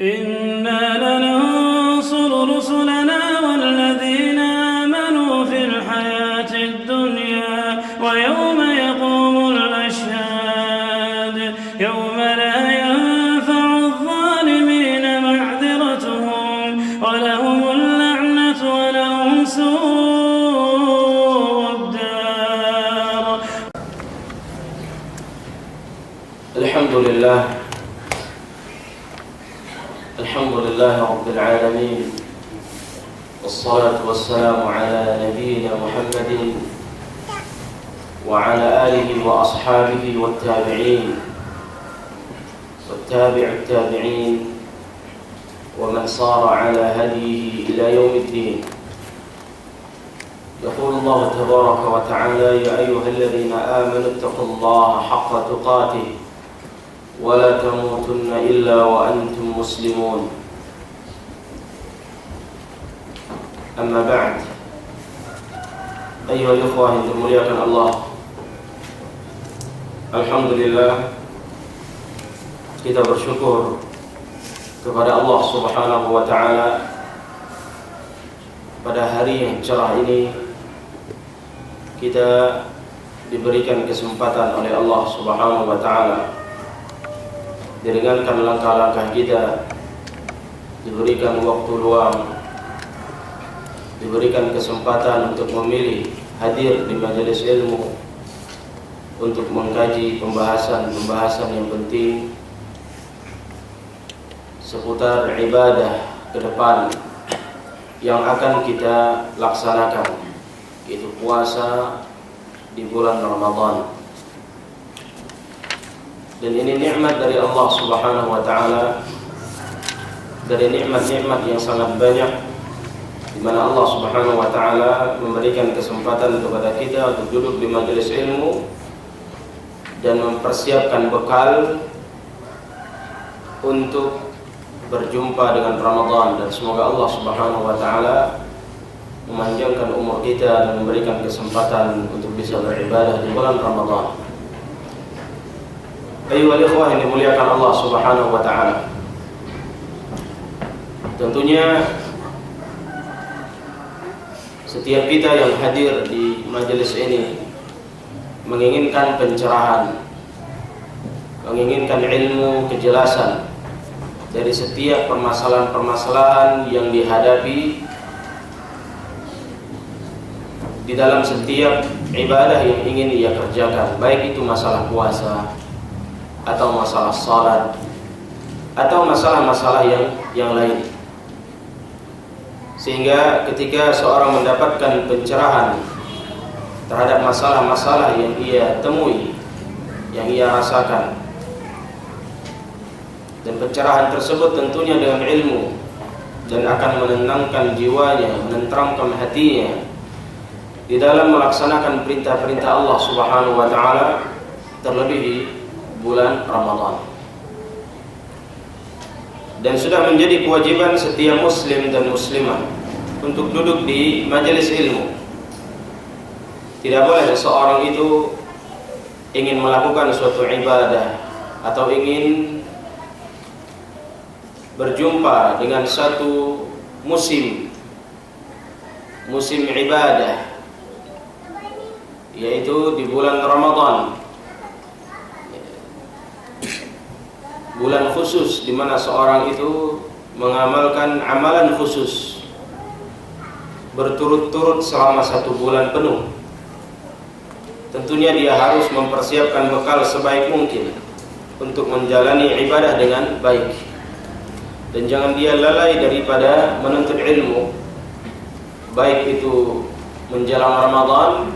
إنا لننصر رسلنا والذين آمنوا في الحياة الدنيا ويوم يقوم الأشهاد يوم لا ينفع الظالمين معذرتهم ولهم اللعنة ولهم سوء الدار. الحمد لله رب العالمين، والصلاة والسلام على نبينا محمد وعلى آله وأصحابه والتابعين والتابع التابعين ومن صار على هديه إلى يوم الدين. يقول الله تبارك وتعالى: يا أيها الذين آمنوا اتقوا الله حق تقاته ولا تموتن إلا وأنتم مسلمون. Amma ba'd. Ayyuhal ikhwah yang dimuliakan Allah, alhamdulillah kita bersyukur kepada Allah Subhanahu wa taala pada hari yang cerah ini kita diberikan kesempatan oleh Allah Subhanahu wa taala, diringankan langkah-langkah kita, diberikan waktu luang, diberikan kesempatan untuk memilih hadir di majelis ilmu untuk mengkaji pembahasan yang penting seputar ibadah ke depan yang akan kita laksanakan, yaitu puasa di bulan Ramadan. Dan ini nikmat dari Allah Subhanahu wa taala, dari nikmat-nikmat yang sangat banyak, di mana Allah Subhanahu wa taala memberikan kesempatan kepada kita untuk duduk di majelis ilmu dan mempersiapkan bekal untuk berjumpa dengan Ramadan. Dan semoga Allah Subhanahu wa taala memanjangkan umur kita dan memberikan kesempatan untuk bisa beribadah di bulan Ramadan. Ayyuhal ikhwah yang dimuliakan Allah Subhanahu wa taala, tentunya setiap kita yang hadir di majelis ini menginginkan pencerahan, menginginkan ilmu, kejelasan dari setiap permasalahan-permasalahan yang dihadapi di dalam setiap ibadah yang ingin ia kerjakan, baik itu masalah puasa atau masalah salat atau masalah-masalah yang lain. Sehingga ketika seorang mendapatkan pencerahan terhadap masalah-masalah yang ia temui, yang ia rasakan, dan pencerahan tersebut tentunya dengan ilmu dan akan menenangkan jiwanya, menenteramkan hatinya di dalam melaksanakan perintah-perintah Allah Subhanahu wa taala, terlebih di bulan Ramadan. Dan sudah menjadi kewajiban setiap muslim dan muslimah untuk duduk di majelis ilmu. Tidak boleh seseorang itu ingin melakukan suatu ibadah atau ingin berjumpa dengan satu musim ibadah, yaitu di bulan Ramadan, bulan khusus di mana seorang itu mengamalkan amalan khusus berturut-turut selama 1 bulan penuh. Tentunya dia harus mempersiapkan bekal sebaik mungkin untuk menjalani ibadah dengan baik. Dan jangan dia lalai daripada menuntut ilmu, baik itu menjelang Ramadan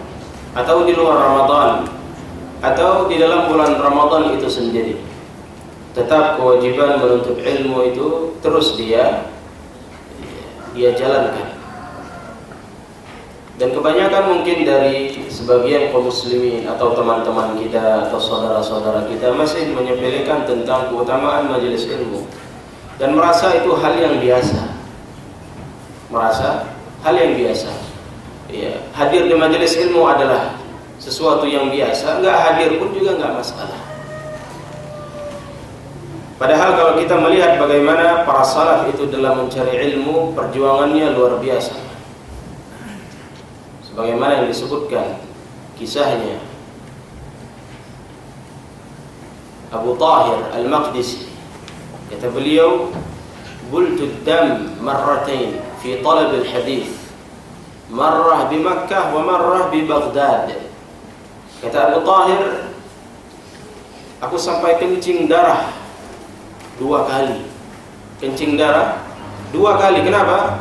atau di luar Ramadan atau di dalam bulan Ramadan itu sendiri. Tetap kewajiban menuntut ilmu itu terus dia jalankan. Dan kebanyakan mungkin dari sebagian kaum muslimin atau teman-teman kita atau saudara-saudara kita masih menyepelekan tentang keutamaan majelis ilmu dan merasa itu hal yang biasa. Ya, hadir di majelis ilmu adalah sesuatu yang biasa, enggak hadir pun juga enggak masalah. Padahal kalau kita melihat bagaimana para salaf itu dalam mencari ilmu, perjuangannya luar biasa. Sebagaimana yang disebutkan kisahnya Abu Tahir Al-Maqdisi, kata beliau, bultu dam marratain fi talab al-hadith, marrah di Makkah wa marrah di Baghdad. Kata Abu Tahir, aku sampai kencing darah 2 kali. Kencing darah 2 kali. Kenapa?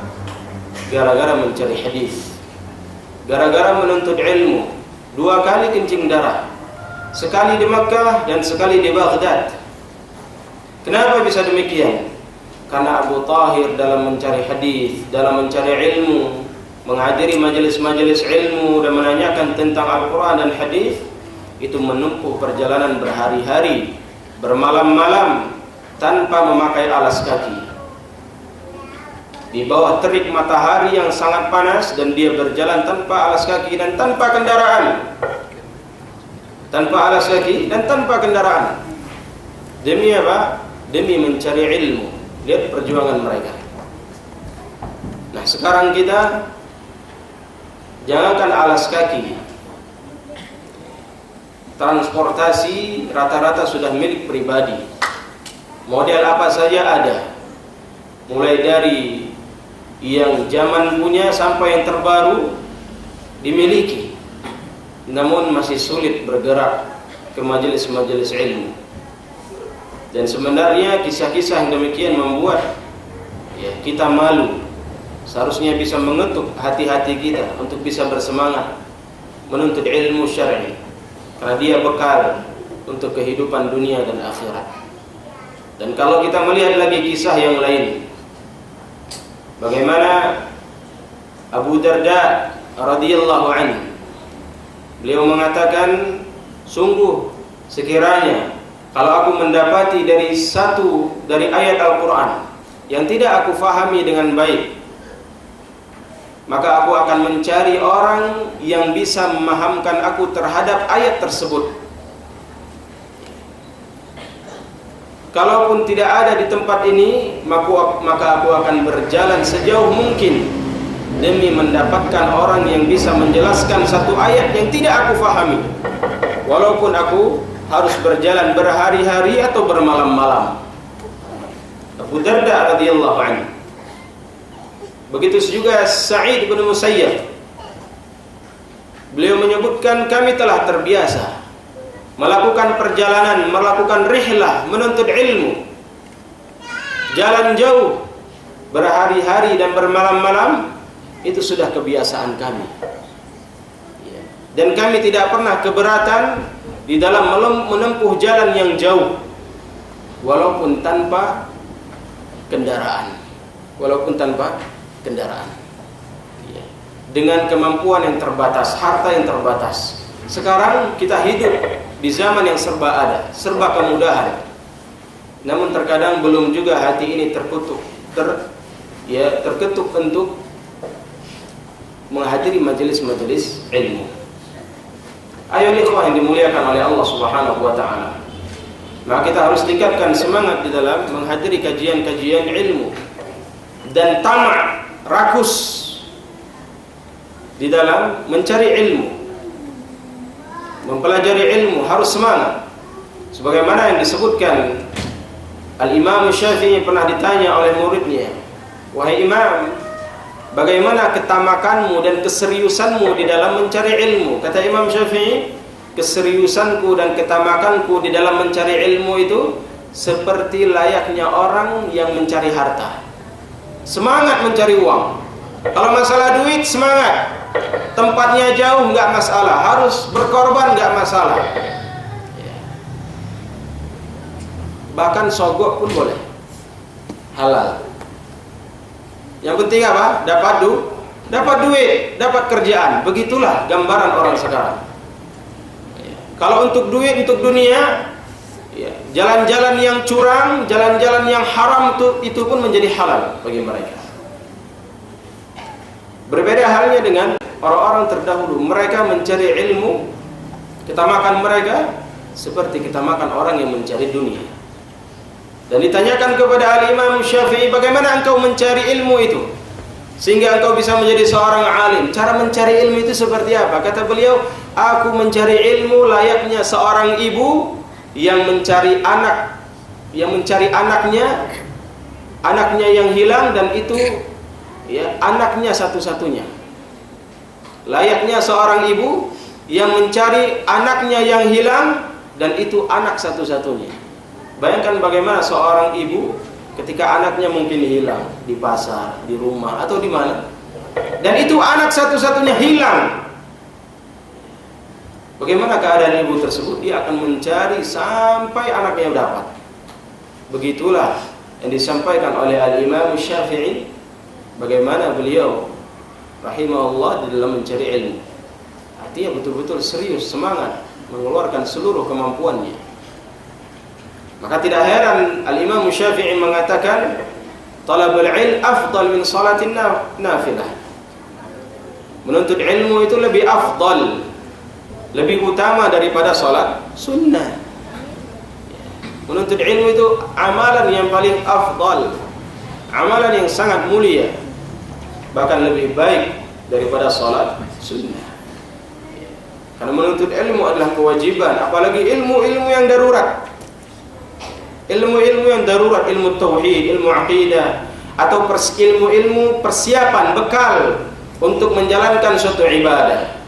Gara-gara mencari hadis, gara-gara menuntut ilmu. 2 kali kencing darah, sekali di Makkah dan sekali di Baghdad. Kenapa bisa demikian? Karena Abu Tahir dalam mencari hadis, dalam mencari ilmu, menghadiri majelis-majelis ilmu dan menanyakan tentang Al-Quran dan hadis, itu menempuh perjalanan berhari-hari, bermalam-malam tanpa memakai alas kaki, di bawah terik matahari yang sangat panas, dan dia berjalan tanpa alas kaki dan tanpa kendaraan. Tanpa alas kaki dan tanpa kendaraan. Demi apa? Demi mencari ilmu. Lihat perjuangan mereka. Nah, sekarang kita jangankan alas kaki, transportasi rata-rata sudah milik pribadi. Model apa saja ada, mulai dari yang zaman punya sampai yang terbaru dimiliki. Namun masih sulit bergerak ke majelis-majelis ilmu. Dan sebenarnya kisah-kisah yang demikian membuat kita malu. Seharusnya bisa mengetuk hati-hati kita untuk bisa bersemangat menuntut ilmu syar'i, karena dia bekal untuk kehidupan dunia dan akhirat. Dan kalau kita melihat lagi kisah yang lain, bagaimana Abu Darda radhiyallahu anhu, beliau mengatakan, sungguh sekiranya kalau aku mendapati dari ayat Al-Quran yang tidak aku fahami dengan baik, maka aku akan mencari orang yang bisa memahamkan aku terhadap ayat tersebut. Kalaupun tidak ada di tempat ini, maka aku akan berjalan sejauh mungkin demi mendapatkan orang yang bisa menjelaskan satu ayat yang tidak aku fahami, walaupun aku harus berjalan berhari-hari atau bermalam-malam. Abu Darda radhiyallahu anhu. Begitu juga Sa'id bin Musayyab. Beliau menyebutkan, kami telah terbiasa melakukan perjalanan, melakukan rihlah, menuntut ilmu, jalan jauh, berhari-hari dan bermalam-malam, itu sudah kebiasaan kami. Dan kami tidak pernah keberatan di dalam menempuh jalan yang jauh, walaupun tanpa kendaraan, dengan kemampuan yang terbatas, harta yang terbatas. Sekarang kita hidup di zaman yang serba ada, serba kemudahan. Namun terkadang belum juga hati ini terketuk untuk menghadiri majelis-majelis ilmu. Ayo ikhwah yang dimuliakan oleh Allah Subhanahu wa taala, maka kita harus tingkatkan semangat di dalam menghadiri kajian-kajian ilmu, dan tamak, rakus di dalam mencari ilmu, mempelajari ilmu, harus semangat. Sebagaimana yang disebutkan, Al-Imam Syafi'i pernah ditanya oleh muridnya, wahai Imam, bagaimana ketamakanmu dan keseriusanmu di dalam mencari ilmu? Kata Imam Syafi'i, keseriusanku dan ketamakanku di dalam mencari ilmu itu seperti layaknya orang yang mencari harta. Semangat mencari uang. Kalau masalah duit, semangat. Tempatnya jauh, nggak masalah. Harus berkorban, nggak masalah. Bahkan sogok pun boleh, halal. Yang penting apa? Dapat duit, dapat kerjaan. Begitulah gambaran orang sekarang. Kalau untuk duit, untuk dunia, jalan-jalan yang curang, jalan-jalan yang haram itu pun menjadi halal bagi mereka. Berbeda halnya dengan orang-orang terdahulu. Mereka mencari ilmu, ketamakan mereka seperti ketamakan orang yang mencari dunia. Dan ditanyakan kepada Al-Imam Syafi'i, bagaimana engkau mencari ilmu itu sehingga engkau bisa menjadi seorang alim? Cara mencari ilmu itu seperti apa? Kata beliau, aku mencari ilmu layaknya seorang ibu yang mencari anak, yang mencari anaknya yang hilang, dan itu ya anaknya satu-satunya. Layaknya seorang ibu yang mencari anaknya yang hilang, dan itu anak satu-satunya. Bayangkan bagaimana seorang ibu ketika anaknya mungkin hilang di pasar, di rumah, atau di mana, dan itu anak satu-satunya hilang. Bagaimana keadaan ibu tersebut? Dia akan mencari sampai anaknya dapat. Begitulah yang disampaikan oleh Al-Imam Syafi'i, bagaimana beliau rahimahullah di dalam mencari ilmu. Artinya betul-betul serius, semangat, mengeluarkan seluruh kemampuannya. Maka tidak heran Al-Imam Syafi'i mengatakan, talabul ilm afdal min salatin nafilah. Menuntut ilmu itu lebih afdal, lebih utama daripada salat sunnah. Menuntut ilmu itu amalan yang paling afdal, amalan yang sangat mulia, bahkan lebih baik daripada salat sunnah. Karena menuntut ilmu adalah kewajiban, apalagi ilmu-ilmu yang darurat. Ilmu-ilmu yang darurat, ilmu tauhid, ilmu aqidah, atau ilmu-ilmu persiapan, bekal untuk menjalankan suatu ibadah.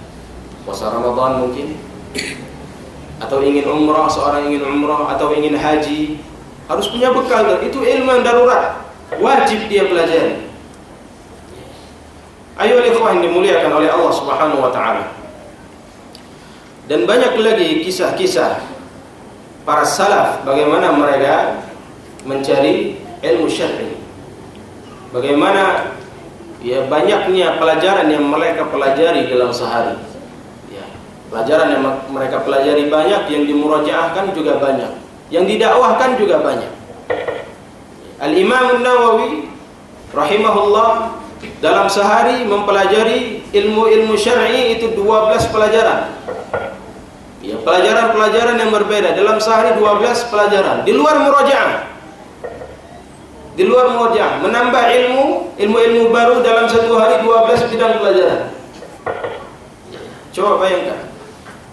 Puasa Ramadan mungkin, atau ingin umrah, seorang ingin umrah atau ingin haji, harus punya bekal, dan itu ilmu yang darurat, wajib dia pelajari. Ayo ikhwah yang dimuliakan oleh Allah Subhanahu wa taala. Dan banyak lagi kisah-kisah para salaf, bagaimana mereka mencari ilmu syar'i, bagaimana ya banyaknya pelajaran yang mereka pelajari dalam sehari. Ya, pelajaran yang mereka pelajari banyak, yang dimurajaahkan juga banyak, yang didakwahkan juga banyak. Al-Imam Nawawi rahimahullah dalam sehari mempelajari ilmu-ilmu syar'i itu 12 pelajaran. Ya, pelajaran-pelajaran yang berbeda dalam sehari, 12 pelajaran di luar murajaah. Di luar murajaah, menambah ilmu baru dalam satu hari, 12 bidang pelajaran. Coba bayangkan,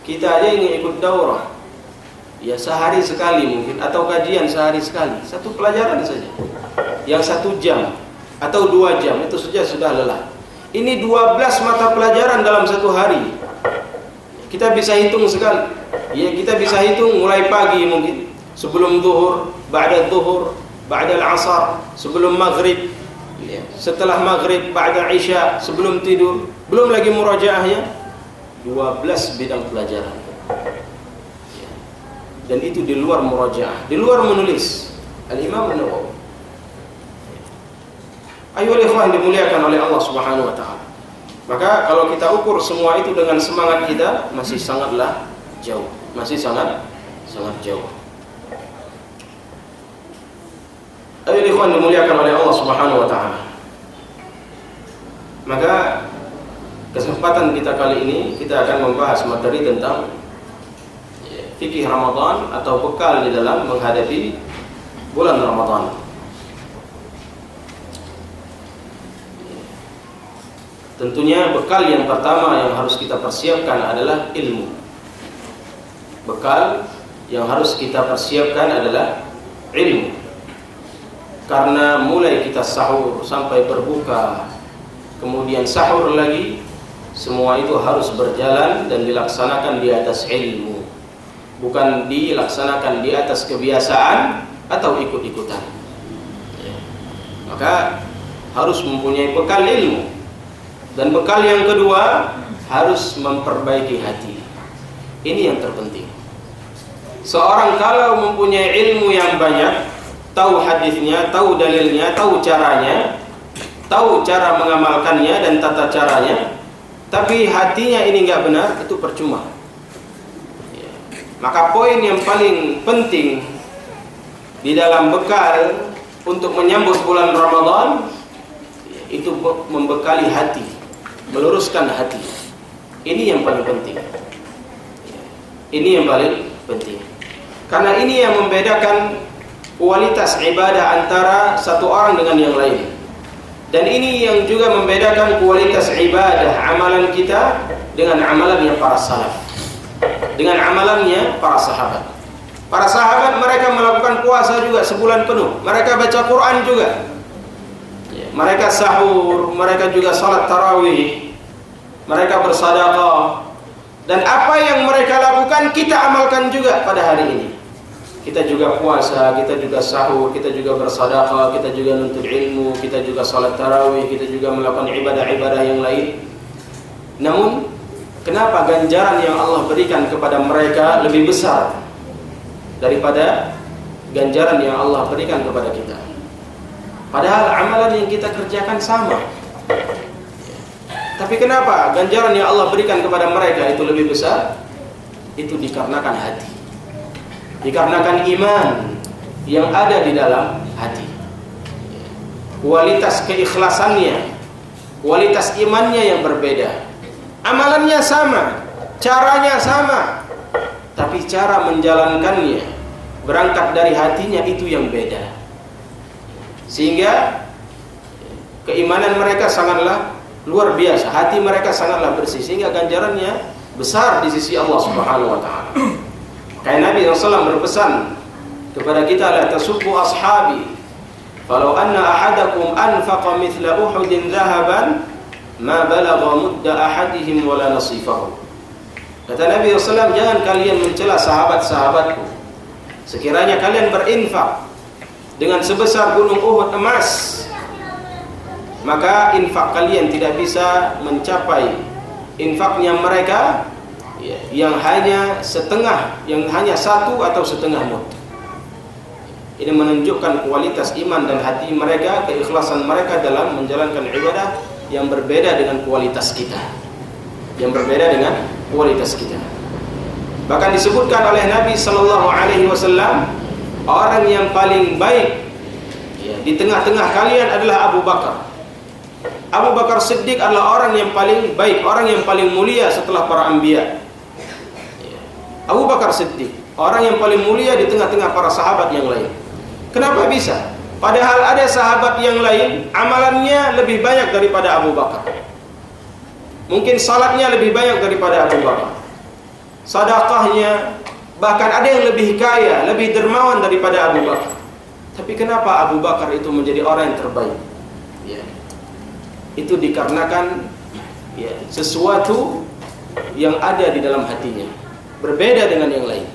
kita aja ingin ikut daurah, ya sehari sekali mungkin, atau kajian sehari sekali, satu pelajaran saja, yang 1 jam atau 2 jam, itu saja sudah lelah. Ini 12 mata pelajaran dalam satu hari. Kita bisa hitung sekali. Ya, kita bisa hitung mulai pagi mungkin, sebelum zuhur, ba'da zuhur, ba'da al-asar, sebelum maghrib, ya, setelah maghrib, ba'da isya, sebelum tidur, belum lagi murajaahnya, 12 bidang pelajaran. Ya. Dan itu di luar murajaah, di luar menulis. Al-Imam Nawawi. Ayo ikhwan dimuliakan oleh Allah Subhanahu wa taala. Maka kalau kita ukur semua itu dengan semangat kita, masih sangatlah jauh, masih sangat jauh. Ayo ikhwan dimuliakan oleh Allah Subhanahu wa taala. Maka kesempatan kita kali ini kita akan membahas materi tentang fikih Ramadan atau bekal di dalam menghadapi bulan Ramadan. Tentunya bekal yang pertama yang harus kita persiapkan adalah ilmu. Bekal yang harus kita persiapkan adalah ilmu. Karena mulai kita sahur sampai berbuka, kemudian sahur lagi, semua itu harus berjalan dan dilaksanakan di atas ilmu, bukan dilaksanakan di atas kebiasaan atau ikut-ikutan. Maka harus mempunyai bekal ilmu. Dan bekal yang kedua, harus memperbaiki hati. Ini yang terpenting. Seorang kalau mempunyai ilmu yang banyak, tahu hadisnya, tahu dalilnya, tahu caranya, tahu cara mengamalkannya dan tata caranya, tapi hatinya ini enggak benar, itu percuma. Ya. Maka poin yang paling penting di dalam bekal untuk menyambut bulan Ramadan, itu membekali hati, meluruskan hati. Ini yang paling penting. Ini yang paling penting. Karena ini yang membedakan kualitas ibadah antara satu orang dengan yang lain. Dan ini yang juga membedakan kualitas ibadah amalan kita dengan amalannya para salaf, dengan amalannya para sahabat. Para sahabat mereka melakukan puasa juga sebulan penuh, mereka baca Quran juga, mereka sahur, mereka juga salat tarawih, mereka bersedekah. Dan apa yang mereka lakukan kita amalkan juga pada hari ini. Kita juga puasa, kita juga sahur, kita juga bersedekah, kita juga nuntut ilmu, kita juga salat tarawih, kita juga melakukan ibadah-ibadah yang lain. Namun, kenapa ganjaran yang Allah berikan kepada mereka lebih besar daripada ganjaran yang Allah berikan kepada kita? Padahal amalan yang kita kerjakan sama. Tapi kenapa ganjaran yang Allah berikan kepada mereka itu lebih besar? Itu dikarenakan hati, dikarenakan iman yang ada di dalam hati. Kualitas keikhlasannya, kualitas imannya yang berbeda. Amalannya sama, caranya sama, tapi cara menjalankannya berangkat dari hatinya itu yang beda. Sehingga keimanan mereka sangatlah luar biasa, hati mereka sangatlah bersih, sehingga ganjarannya besar di sisi Allah Subhanahu wa taala. Kayak Nabi SAW berpesan kepada kita, la tasubbu ashabi falau anna ahadakum anfaqa mithla uhudin dhahaban ma balagha mudda ahadihim wala nasifahu. Kata Nabi SAW, jangan kalian mencela sahabat-sahabatku. Sekiranya kalian berinfak dengan sebesar gunung Uhud emas, maka infak kalian tidak bisa mencapai infaknya mereka yang hanya setengah, yang hanya 1 atau setengah mud. Ini menunjukkan kualitas iman dan hati mereka, keikhlasan mereka dalam menjalankan ibadah yang berbeda dengan kualitas kita, yang berbeda dengan kualitas kita. Bahkan disebutkan oleh Nabi Sallallahu Alaihi Wasallam, orang yang paling baik di tengah-tengah kalian adalah Abu Bakar. Abu Bakar Siddiq adalah orang yang paling baik, orang yang paling mulia setelah para anbiya. Abu Bakar Siddiq, orang yang paling mulia di tengah-tengah para sahabat yang lain. Kenapa bisa? Padahal ada sahabat yang lain amalannya lebih banyak daripada Abu Bakar. Mungkin salatnya lebih banyak daripada Abu Bakar, sedekahnya, bahkan ada yang lebih kaya, lebih dermawan daripada Abu Bakar. Tapi kenapa Abu Bakar itu menjadi orang yang terbaik? Itu dikarenakan sesuatu yang ada di dalam hatinya, berbeda dengan yang lain,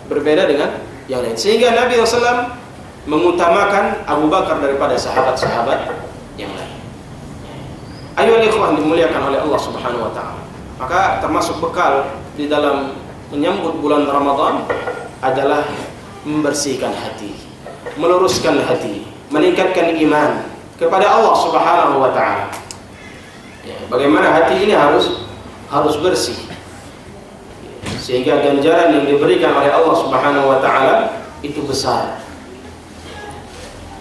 berbeda dengan yang lain. Sehingga Nabi SAW mengutamakan Abu Bakar daripada sahabat-sahabat yang lain. Ayo ikhwan dimuliakan oleh Allah Subhanahu wa taala. Maka termasuk bekal di dalam menyambut bulan Ramadan adalah membersihkan hati, meluruskan hati, meningkatkan iman kepada Allah Subhanahu wa taala. Bagaimana hati ini harus bersih, sehingga ganjaran yang diberikan oleh Allah Subhanahu wa taala itu besar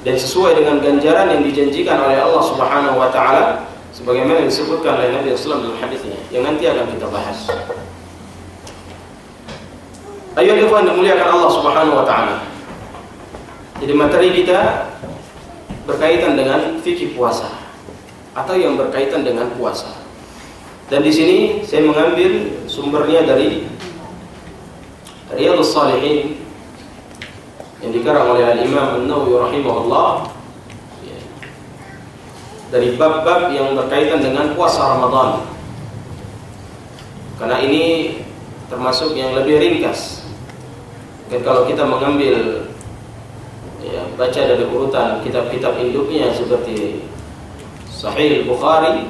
dan sesuai dengan ganjaran yang dijanjikan oleh Allah Subhanahu wa taala sebagaimana disebutkan oleh Nabi sallallahu alaihi wasallam dalam hadisnya yang nanti akan kita bahas. Ayo ikhwan dimuliakan Allah Subhanahu wa taala. Jadi materi kita berkaitan dengan fikih puasa atau yang berkaitan dengan puasa. Dan di sini saya mengambil sumbernya dari Riyadhus Shalihin yang dikarang oleh Al-Imam An-Nawawi rahimahullah, dari bab-bab yang berkaitan dengan puasa Ramadan. Karena ini termasuk yang lebih ringkas. Dan kalau kita mengambil baca dari urutan kitab-kitab induknya seperti Sahih Bukhari,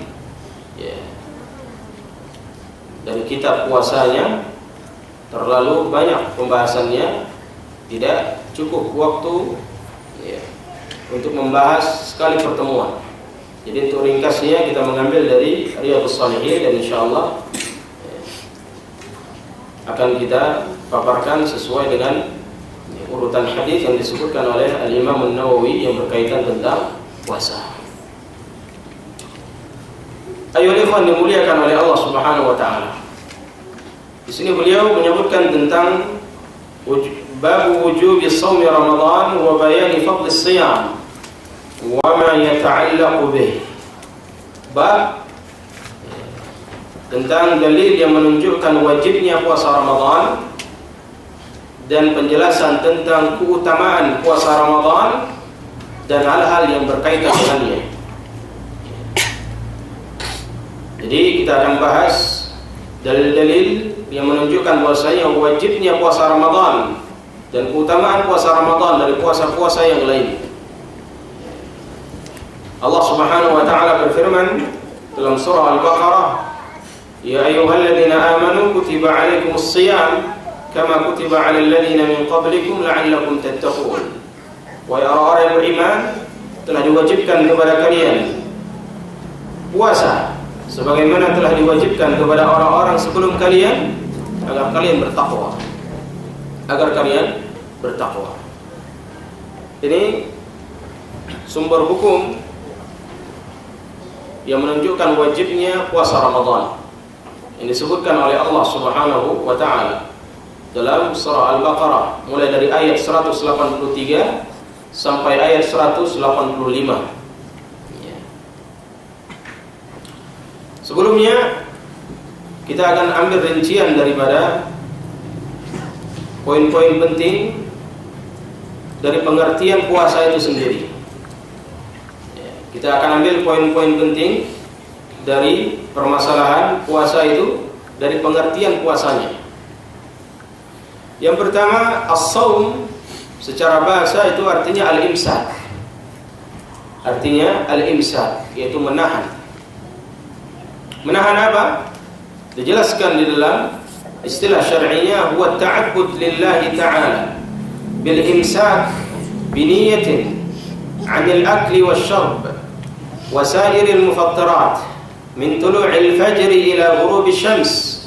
dari kitab puasanya terlalu banyak pembahasannya, tidak cukup waktu untuk membahas sekali pertemuan. Jadi untuk ringkasnya kita mengambil dari Riyadhus Shalihin dan insyaallah akan kita paparkan sesuai dengan urutan hadis yang disebutkan oleh Al-Imam An-Nawawi yang berkaitan tentang puasa. Ayo ikhwan dimuliakan oleh Allah Subhanahu wa taala. Di sini beliau menyebutkan tentang bab wujub shaum Ramadan wa bayan fadl as-siyam wa ma yata'allaq bih. Bab tentang dalil yang menunjukkan wajibnya puasa Ramadan dan penjelasan tentang keutamaan puasa Ramadan dan hal-hal yang berkaitan dengannya. Jadi kita akan bahas dalil-dalil yang menunjukkan bahwasanya wajibnya puasa Ramadan dan keutamaan puasa Ramadan dari puasa-puasa yang lain. Allah Subhanahu wa taala berfirman dalam surah Al-Baqarah, "Ya ayyuhalladzina amanu kutiba 'alaikumus-shiyam kama kutiba 'alal ladzina min qablikum la'allakum tattaqun." Wahai orang-orang yang beriman, telah diwajibkan kepada kalian puasa sebagaimana telah diwajibkan kepada orang-orang sebelum kalian agar kalian bertakwa. Ini sumber hukum yang menunjukkan wajibnya puasa Ramadan yang disebutkan oleh Allah Subhanahu wa taala dalam surah Al-Baqarah mulai dari ayat 183 sampai ayat 185. Sebelumnya kita akan ambil rincian daripada poin-poin penting dari pengertian puasa itu sendiri. Kita akan ambil poin-poin penting dari permasalahan puasa itu dari pengertian puasanya. Yang pertama, as-shaum secara bahasa itu artinya al-imsak. Artinya al-imsak, yaitu menahan. Menahan apa? Dijelaskan di dalam istilah syar'inya huwa ta'abbud lillahi ta'ala bil imsak bi niyatin 'anil akli wasyarb wa sa'iril mufattirat min tulu'il fajr ila ghurubi syams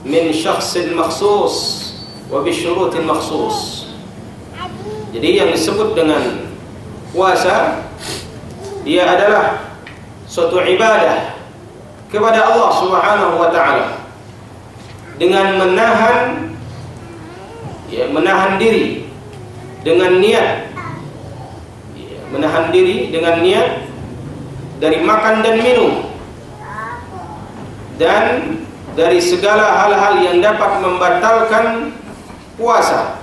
min syakhsin makhsus wa bi syurutin makhsus. Jadi yang disebut dengan puasa dia adalah suatu ibadah kepada Allah Subhanahu wa taala dengan menahan diri dengan niat dari makan dan minum dan dari segala hal-hal yang dapat membatalkan puasa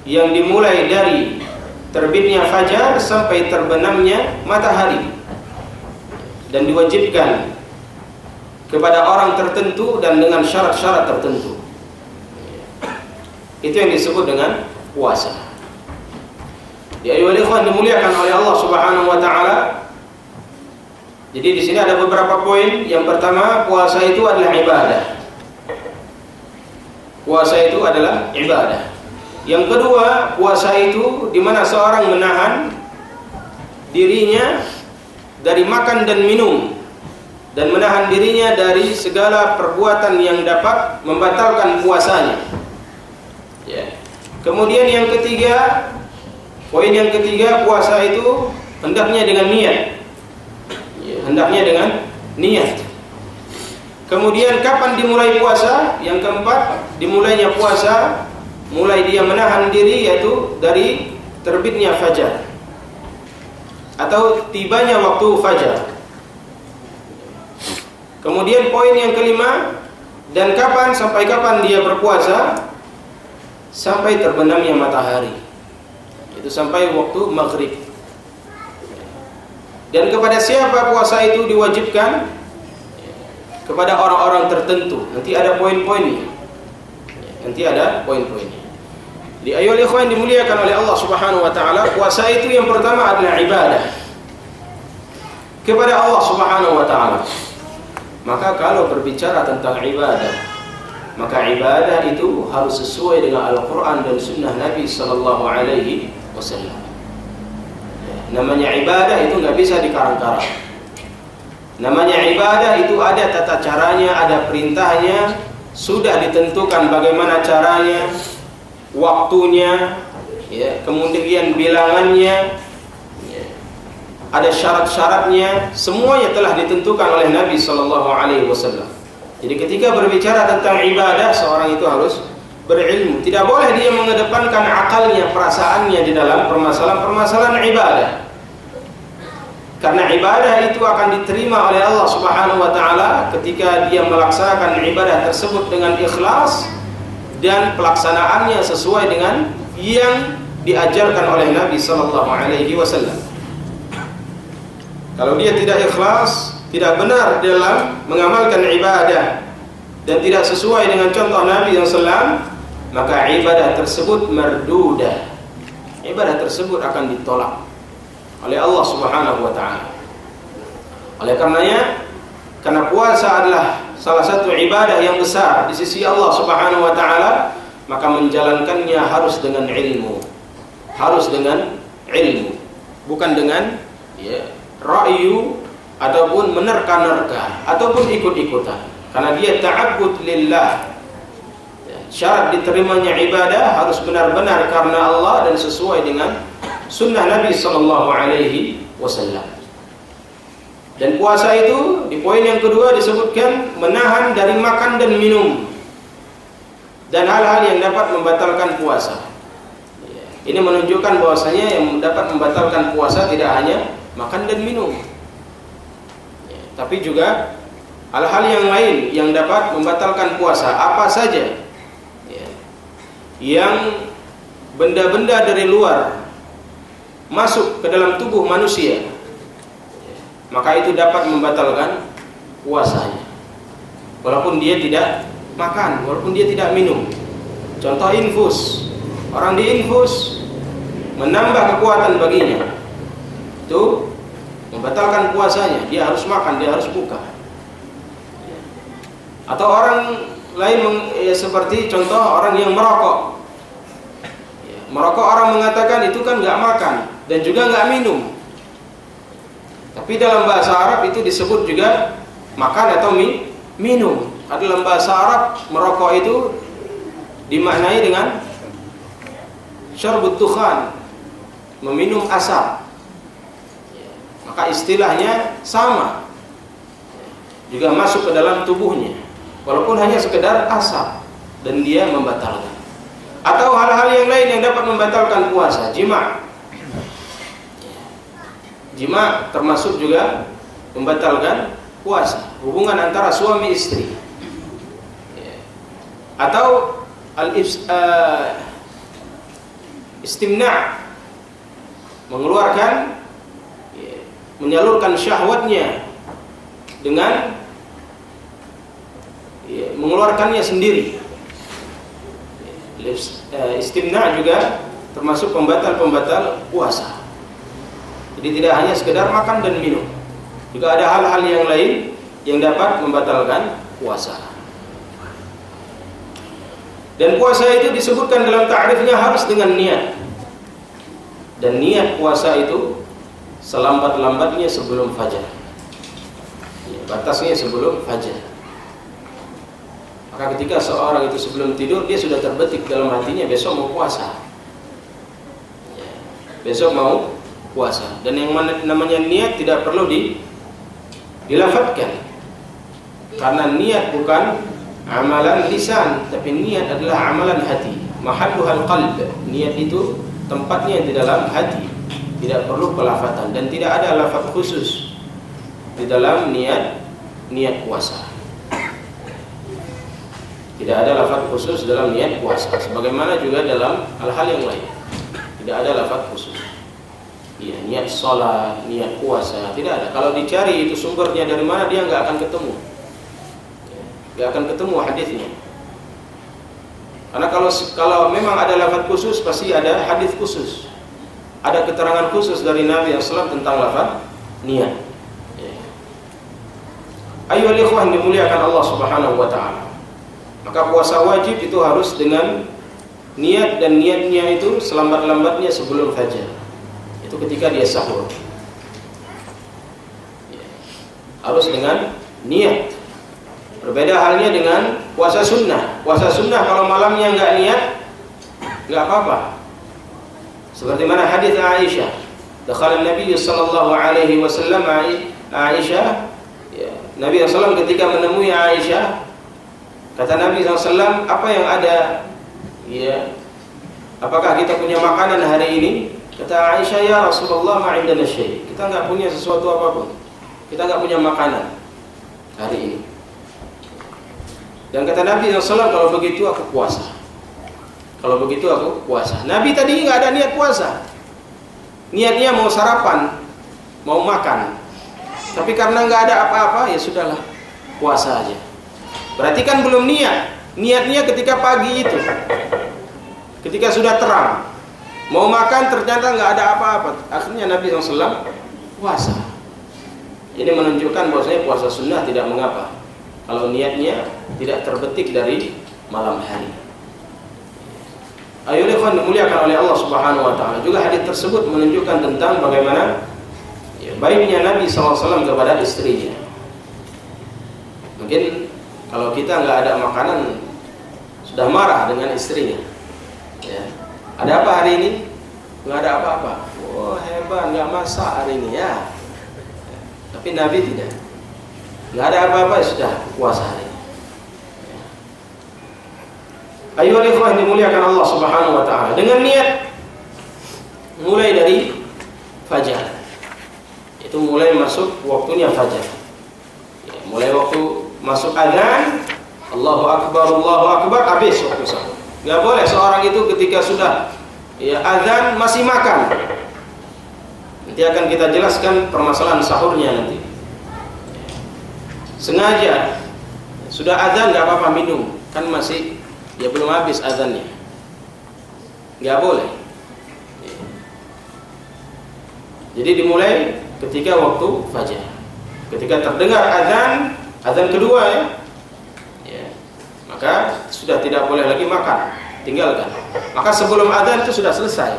yang dimulai dari terbitnya fajar sampai terbenamnya matahari dan diwajibkan kepada orang tertentu dan dengan syarat-syarat tertentu. Itu yang disebut dengan puasa. Ya ayyuhal ikhwan dimuliakan oleh Allah Subhanahu wa taala. Jadi di sini ada beberapa poin. Yang pertama, puasa itu adalah ibadah. Puasa itu adalah ibadah. Yang kedua, puasa itu di mana seorang menahan dirinya dari makan dan minum dan menahan dirinya dari segala perbuatan yang dapat membatalkan puasanya. Ya. Kemudian yang ketiga, poin yang ketiga, puasa itu hendaknya dengan niat. Ya, hendaknya dengan niat. Kemudian kapan dimulai puasa? Yang keempat, dimulainya puasa mulai dia menahan diri yaitu dari terbitnya fajar atau tibanya waktu fajar. Kemudian poin yang kelima, dan kapan sampai kapan dia berpuasa? Sampai terbenamnya matahari. Itu sampai waktu maghrib. Dan kepada siapa puasa itu diwajibkan? Kepada orang-orang tertentu. Nanti ada poin-poinnya. Di ayyuhal ikhwan dimuliakan oleh Allah Subhanahu wa taala, puasa itu yang pertama adalah ibadah kepada Allah Subhanahu wa taala. Maka kalau berbicara tentang ibadah, maka ibadah itu harus sesuai dengan Al-Quran dan Sunnah Nabi Sallallahu Alaihi Wasallam. Namanya ibadah itu nggak bisa dikarang-karang. Namanya ibadah itu ada tata caranya, ada perintahnya, sudah ditentukan bagaimana caranya, waktunya, ya, kemudian bilangannya. Ada syarat-syaratnya, semuanya telah ditentukan oleh Nabi Sallallahu Alaihi Wasallam. Jadi ketika berbicara tentang ibadah, seorang itu harus berilmu. Tidak boleh dia mengedepankan akalnya, perasaannya di dalam permasalahan-permasalahan ibadah. Karena ibadah itu akan diterima oleh Allah Subhanahu wa taala ketika dia melaksanakan ibadah tersebut dengan ikhlas dan pelaksanaannya sesuai dengan yang diajarkan oleh Nabi sallallahu alaihi wasallam. Kalau dia tidak ikhlas, tidak benar dalam mengamalkan ibadah dan tidak sesuai dengan contoh Nabi SAW, maka ibadah tersebut mardudah. Ibadah tersebut akan ditolak oleh Allah Subhanahu wa taala. Oleh karenanya, karena puasa adalah salah satu ibadah yang besar di sisi Allah Subhanahu wa taala, maka menjalankannya harus dengan ilmu. Harus dengan ilmu, bukan dengan ra'yu ataupun menerka-nerka ataupun ikut-ikutan. Karena dia ta'abbud lillah. Syarat diterimanya ibadah harus benar-benar karena Allah dan sesuai dengan sunnah Nabi sallallahu alaihi wasallam. Dan puasa itu di poin yang kedua disebutkan menahan dari makan dan minum dan hal-hal yang dapat membatalkan puasa. Ini menunjukkan bahwasanya yang dapat membatalkan puasa tidak hanya makan dan minum, tapi juga hal-hal yang lain yang dapat membatalkan puasa. Apa saja yang benda-benda dari luar masuk ke dalam tubuh manusia, maka itu dapat membatalkan puasanya, walaupun dia tidak makan, walaupun dia tidak minum. Contoh infus, orang diinfus menambah kekuatan baginya, itu membatalkan puasanya. Dia harus makan, dia harus buka. Atau orang lain seperti contoh orang yang merokok. Merokok orang mengatakan itu kan nggak makan dan juga nggak minum. Tapi dalam bahasa Arab itu disebut juga makan atau minum. Dalam bahasa Arab merokok itu dimaknai dengan syarbut dukhan, meminum asap. Maka istilahnya sama, juga masuk ke dalam tubuhnya, walaupun hanya sekedar asap, dan dia membatalkan. Atau hal-hal yang lain yang dapat membatalkan puasa, jima. Jima termasuk juga membatalkan puasa, hubungan antara suami istri. Atau istimna', mengeluarkan, menyalurkan syahwatnya dengan mengeluarkannya sendiri. Istimna' juga termasuk pembatal-pembatal puasa. Jadi tidak hanya sekedar makan dan minum, juga ada hal-hal yang lain yang dapat membatalkan puasa. Dan puasa itu disebutkan dalam ta'rifnya harus dengan niat. Dan niat puasa itu selambat-lambatnya sebelum fajar. Batasnya sebelum fajar. Maka ketika seorang itu sebelum tidur, dia sudah terbetik dalam hatinya besok mau puasa. Besok mau puasa. Dan yang namanya niat tidak perlu dilafadzkan. Karena niat bukan amalan lisan, tapi niat adalah amalan hati. Mahalluhal qalb. Niat itu tempatnya di dalam hati. Tidak perlu pelafatan dan tidak ada lafaz khusus di dalam niat puasa. Tidak ada lafaz khusus dalam niat puasa, sebagaimana juga dalam hal-hal yang lain. Tidak ada lafaz khusus. Niat sholat, niat puasa, tidak ada. Kalau dicari itu sumbernya dari mana, dia nggak akan ketemu. Nggak akan ketemu hadisnya. Karena kalau memang ada lafaz khusus, pasti ada hadis khusus. Ada keterangan khusus dari Nabi SAW tentang lafaz niat. Ayyuhal ikhwah yang dimuliakan Allah Subhanahu wa taala. Maka puasa wajib itu harus dengan niat, dan niatnya itu selambat-lambatnya sebelum fajar. Itu ketika dia sahur. Harus dengan niat. Berbeda halnya dengan puasa sunnah. Puasa sunnah kalau malamnya nggak niat, nggak apa-apa. Seperti mana hadis Aisyah. Dakhala Nabi sallallahu alaihi wasallam Aisyah. Nabi SAW ketika menemui Aisyah, kata Nabi SAW, apa yang ada ya, apakah kita punya makanan hari ini? Kata Aisyah, ya Rasulullah, ma indana syai'. Kita enggak punya sesuatu apapun. Kita enggak punya makanan hari ini. Dan kata Nabi SAW, kalau begitu aku puasa. Kalau begitu aku puasa. Nabi tadi enggak ada niat puasa. Niatnya mau sarapan, mau makan. Tapi karena enggak ada apa-apa, ya sudahlah, puasa aja. Berarti kan belum niat. Niatnya ketika pagi itu. Ketika sudah terang. Mau makan ternyata nggak ada apa-apa. Akhirnya Nabi SAW puasa. Ini menunjukkan bahwasanya puasa sunnah tidak mengapa kalau niatnya tidak terbetik dari malam hari. Ayo ikhwan dimuliakan oleh Allah Subhanahu wa taala. Juga hadis tersebut menunjukkan tentang bagaimana baiknya Nabi SAW kepada istrinya. Mungkin kalau kita nggak ada makanan sudah marah dengan istrinya. Ya. Ada apa hari ini? Nggak ada apa-apa. Oh hebat, nggak masak hari ini ya. Tapi Nabi tidak. Nggak ada apa-apa, sudah puasa hari ini. Ayyuhal ikhwah dimuliakan Allah Subhanahu wa taala. Dengan niat mulai dari fajar. Itu mulai masuk waktunya fajar. Ya, mulai waktu masuk azan, Allahu Akbar, habis waktu sahur. Nggak boleh seorang itu ketika sudah azan masih makan. Nanti akan kita jelaskan permasalahan sahurnya nanti. Sengaja sudah azan nggak apa-apa minum, kan masih belum habis azannya. Nggak boleh. Jadi dimulai ketika waktu fajar. Ketika terdengar azan kedua maka sudah tidak boleh lagi makan, tinggalkan. Maka sebelum azan itu sudah selesai.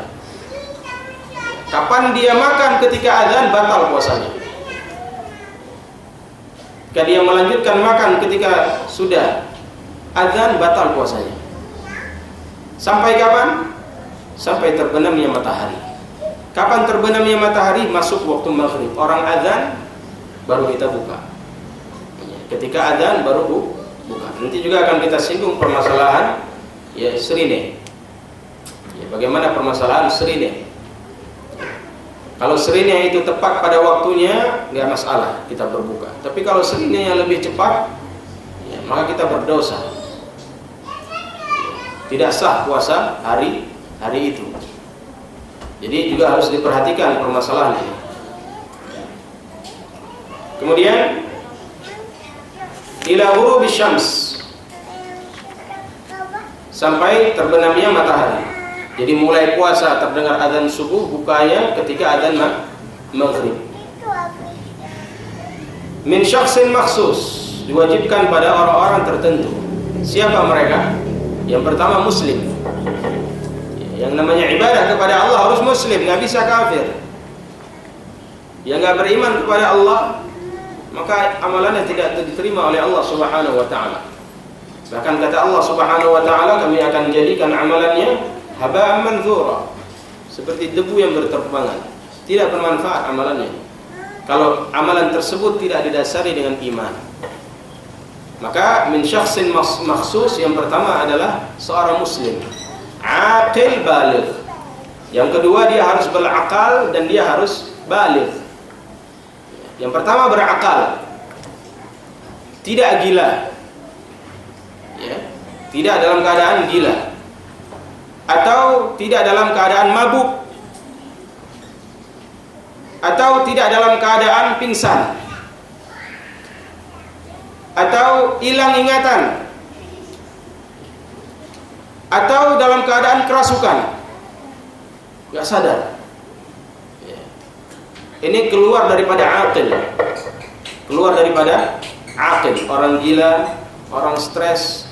Kapan dia makan ketika azan, batal puasanya. Jika dia melanjutkan makan ketika sudah azan, batal puasanya. Sampai kapan? Sampai terbenamnya matahari. Kapan terbenamnya matahari? Masuk waktu maghrib. Orang azan baru kita buka. Ketika azan baru buka. Nanti juga akan kita singgung permasalahan serine. Bagaimana permasalahan serine? Kalau serine itu tepat pada waktunya, nggak masalah kita berbuka. Tapi kalau serine yang lebih cepat, maka kita berdosa. Tidak sah puasa hari itu. Jadi juga harus diperhatikan permasalahan ini. Kemudian ila ghurubi syams, sampai terbenamnya matahari. Jadi mulai puasa terdengar azan subuh, bukanya ketika azan maghrib. Min syakhsin makhsus, diwajibkan pada orang-orang tertentu. Siapa mereka? Yang pertama muslim. Yang namanya ibadah kepada Allah harus muslim, nggak bisa kafir. Yang nggak beriman kepada Allah, maka amalannya tidak diterima oleh Allah Subhanahu wa taala. Bahkan kata Allah Subhanahu wa taala, kami akan jadikan amalannya haba'an manthura, seperti debu yang berterbangan, tidak bermanfaat amalannya kalau amalan tersebut tidak didasari dengan iman. Maka min syakhsin makhsus, yang pertama adalah seorang muslim aqil baligh. Yang kedua, dia harus berakal dan dia harus baligh. Yang pertama berakal, tidak gila, tidak dalam keadaan gila, atau tidak dalam keadaan mabuk, atau tidak dalam keadaan pingsan, atau hilang ingatan, atau dalam keadaan kerasukan, nggak sadar. Ini keluar daripada aqil. Keluar daripada aqil. Orang gila, orang stres,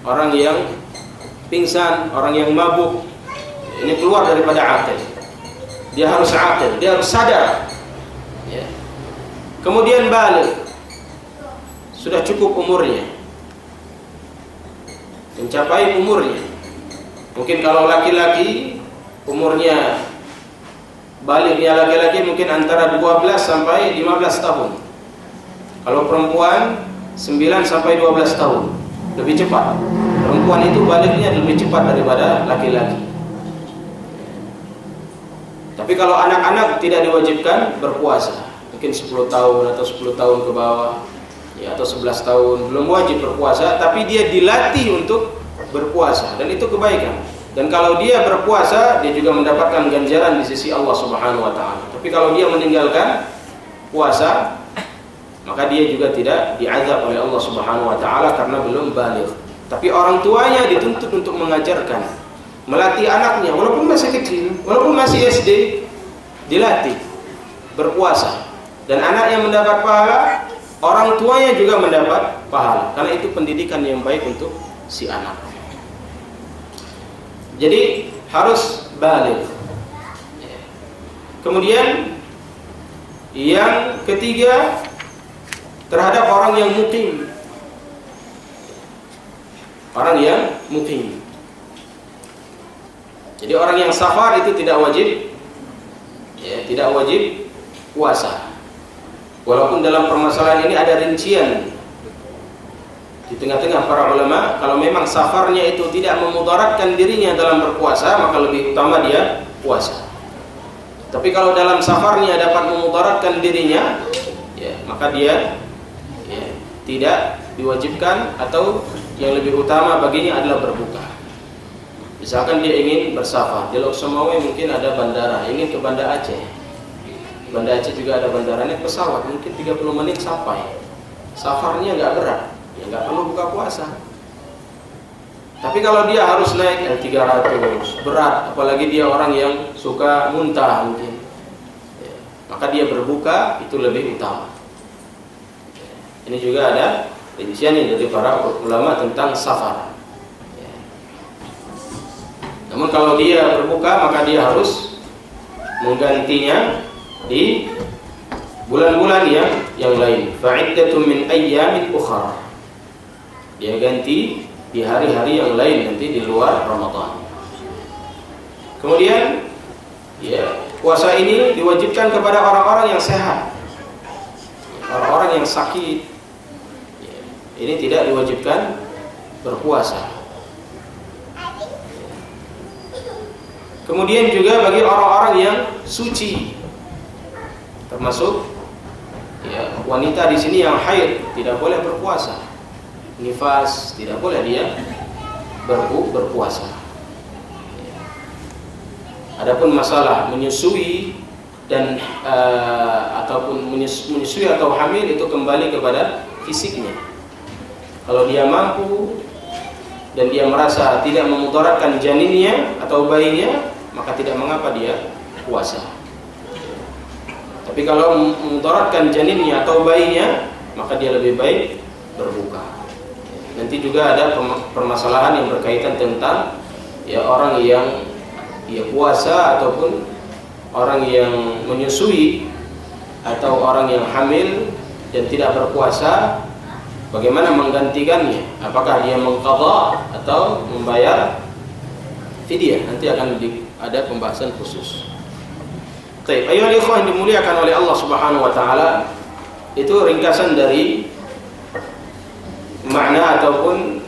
orang yang pingsan, orang yang mabuk, ini keluar daripada aqil. Dia harus aqil, dia harus sadar. Kemudian baligh, sudah cukup umurnya, mencapai umurnya. Mungkin kalau laki-laki umurnya, balighnya laki-laki mungkin antara 12 sampai 15 tahun. Kalau perempuan 9 sampai 12 tahun. Lebih cepat. Perempuan itu baliknya lebih cepat daripada laki-laki. Tapi kalau anak-anak tidak diwajibkan berpuasa, mungkin 10 tahun atau 10 tahun ke bawah, ya, atau 11 tahun belum wajib berpuasa, tapi dia dilatih untuk berpuasa, dan itu kebaikan. Dan kalau dia berpuasa, dia juga mendapatkan ganjaran di sisi Allah Subhanahu wa taala. Tapi kalau dia meninggalkan puasa, maka dia juga tidak diazab oleh Allah Subhanahu wa taala karena belum baligh. Tapi orang tuanya dituntut untuk mengajarkan, melatih anaknya walaupun masih kecil, walaupun masih SD, dilatih berpuasa. Dan anak yang mendapat pahala, orang tuanya juga mendapat pahala, karena itu pendidikan yang baik untuk si anak. Jadi harus baligh. Kemudian yang ketiga, terhadap orang yang mukim. Orang yang mukim. Jadi orang yang safar itu tidak wajib, ya, tidak wajib puasa. Walaupun dalam permasalahan ini ada rincian di tengah-tengah para ulama, kalau memang safarnya itu tidak memudaratkan dirinya dalam berpuasa, maka lebih utama dia puasa. Tapi kalau dalam safarnya dapat memudaratkan dirinya, ya, maka dia, ya, tidak diwajibkan, atau yang lebih utama baginya adalah berbuka. Misalkan dia ingin bersafar di Lok Sumawe, mungkin ada bandara, ingin ke Banda Aceh. Banda Aceh juga ada bandaranya, pesawat mungkin 30 menit sampai. Safarnya nggak berat, ya nggak perlu buka puasa. Tapi kalau dia harus naik L300, berat, apalagi dia orang yang suka muntah mungkin, ya, maka dia berbuka itu lebih utama. Ini juga ada rincian dari para ulama tentang safar. Namun kalau dia berbuka, maka dia harus menggantinya di bulan-bulan yang lain. Fa'iddatun min ayyamin ukhra. Dia ganti di hari-hari yang lain, nanti di luar Ramadan. Kemudian, ya, puasa ini diwajibkan kepada orang-orang yang sehat. Orang-orang yang sakit, ini tidak diwajibkan berpuasa. Kemudian juga bagi orang-orang yang suci, termasuk, ya, wanita di sini yang haid tidak boleh berpuasa. Nifas tidak boleh dia berpuasa. Adapun masalah menyusui dan ataupun menyusui atau hamil itu kembali kepada fisiknya. Kalau dia mampu dan dia merasa tidak memudaratkan janinnya atau bayinya, maka tidak mengapa dia puasa. Tapi kalau memudaratkan janinnya atau bayinya, maka dia lebih baik berbuka. Nanti juga ada permasalahan yang berkaitan tentang, ya, orang yang, ya, puasa ataupun orang yang menyusui atau orang yang hamil dan tidak berpuasa, bagaimana menggantikannya? Apakah dia mengqadha atau membayar fidyah? Nanti akan ada pembahasan khusus. Baik, ayolah ikhwan yang dimuliakan oleh Allah Subhanahu wa taala, itu ringkasan dari makna ataupun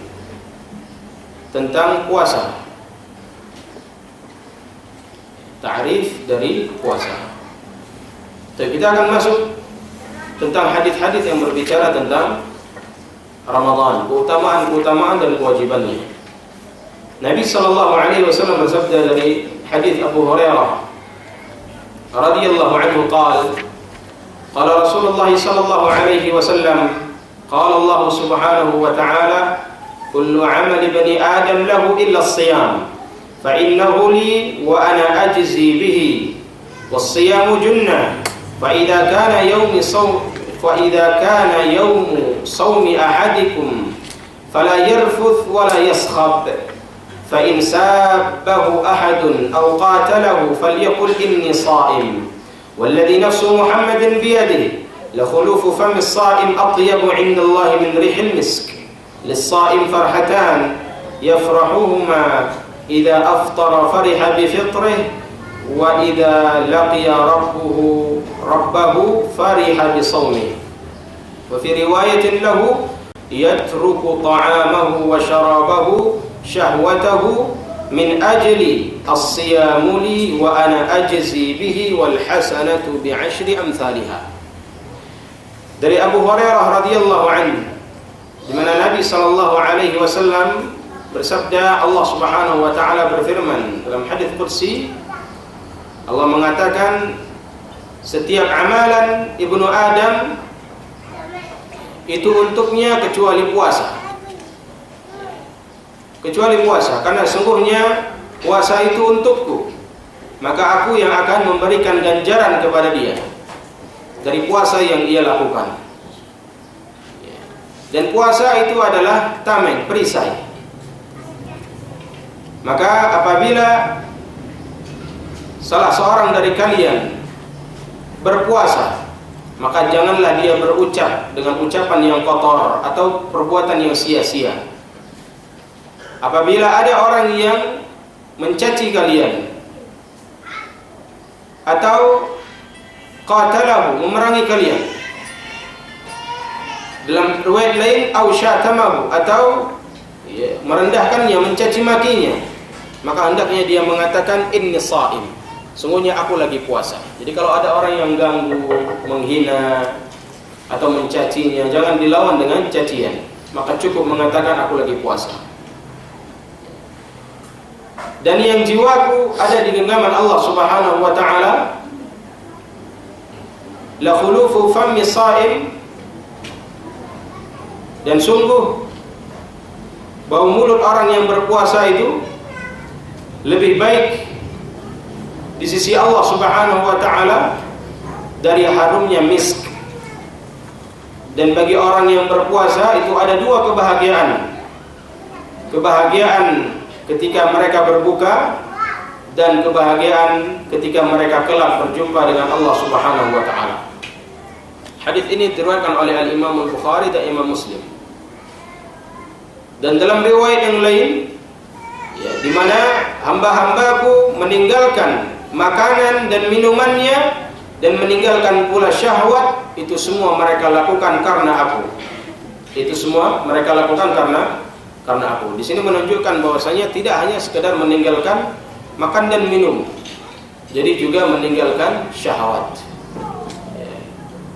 tentang puasa. Ta'rif dari puasa. Jadi kita akan masuk tentang hadis-hadis yang berbicara tentang Ramadan, keutamaan dan kewajibannya. Nabi sallallahu alaihi wasallam bersabda dari hadis Abu Hurairah radhiyallahu anhu qala Rasulullah sallallahu alaihi wasallam qala Allah subhanahu wa ta'ala kullu 'amali bani Adam lahu illa as-siyam fa innahu li wa ana ajzi bihi was-siyamu junnah fa idza kana yawmi فإذا كان يوم صوم أحدكم فلا يرفث ولا يصخب فإن سابه أحد أو قاتله فليقل إني صائم والذي نفس محمد بيده لخلوف فم الصائم أطيب عند الله من ريح المسك للصائم فرحتان يفرحهما إذا أفطر فرح بفطره وإذا لقي ربه فرح بصومه وفي رواية له yatruku ta'amahu wa syarabahu syahwatahu min ajli as-siyamu li wa ana ajzi bihi wal hasanatu bi 'ashri amsalha. Dari Abu Hurairah radhiyallahu anhu, di mana Nabi sallallahu alaihi wasallam bersabda, Allah Subhanahu wa taala berfirman dalam hadis qudsi, Allah mengatakan, setiap amalan ibnu Adam itu untuknya kecuali puasa. Kecuali puasa, karena sungguhnya puasa itu untukku, maka aku yang akan memberikan ganjaran kepada dia dari puasa yang ia lakukan. Dan puasa itu adalah tameng, perisai. Maka apabila salah seorang dari kalian berpuasa, maka janganlah dia berucap dengan ucapan yang kotor atau perbuatan yang sia-sia. Apabila ada orang yang mencaci kalian atau qatalahu, memerangi kalian, dalam riwayat lain au syatamahu, atau merendahkannya, mencaci makinya, maka hendaknya dia mengatakan inni shaim, sungguhnya aku lagi puasa. Jadi kalau ada orang yang ganggu, menghina atau mencacinya, jangan dilawan dengan cacian, maka cukup mengatakan aku lagi puasa. Dan yang jiwaku ada di genggaman Allah Subhanahu wa taala, la khulufu fammi shaim, dan sungguh bau mulut orang yang berpuasa itu lebih baik di sisi Allah Subhanahu wa taala dari harumnya misk. Dan bagi orang yang berpuasa itu ada dua kebahagiaan. Kebahagiaan ketika mereka berbuka, dan kebahagiaan ketika mereka kelak berjumpa dengan Allah Subhanahu wa taala. Hadis ini diriwayatkan oleh Al-Imam Al-Bukhari dan Imam Muslim. Dan dalam riwayat yang lain, di mana hamba-hambaku meninggalkan makanan dan minumannya dan meninggalkan pula syahwat, itu semua mereka lakukan karena aku. Itu semua mereka lakukan karena aku. Di sini menunjukkan bahwasanya tidak hanya sekedar meninggalkan makan dan minum, jadi juga meninggalkan syahwat.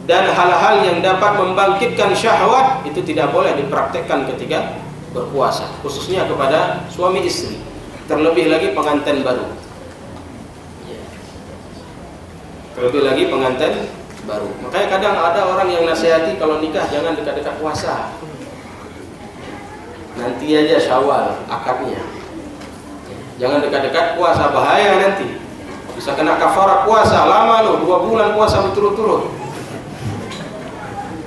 Dan hal-hal yang dapat membangkitkan syahwat itu tidak boleh dipraktekkan ketika berpuasa, khususnya kepada suami istri, terlebih lagi pengantin baru. Terlebih lagi pengantin baru. Makanya kadang ada orang yang nasihati kalau nikah jangan dekat-dekat puasa. Nanti aja Syawal akadnya. Jangan dekat-dekat puasa, bahaya nanti. Bisa kena kafarat puasa lama loh, 2 bulan puasa berturut-turut.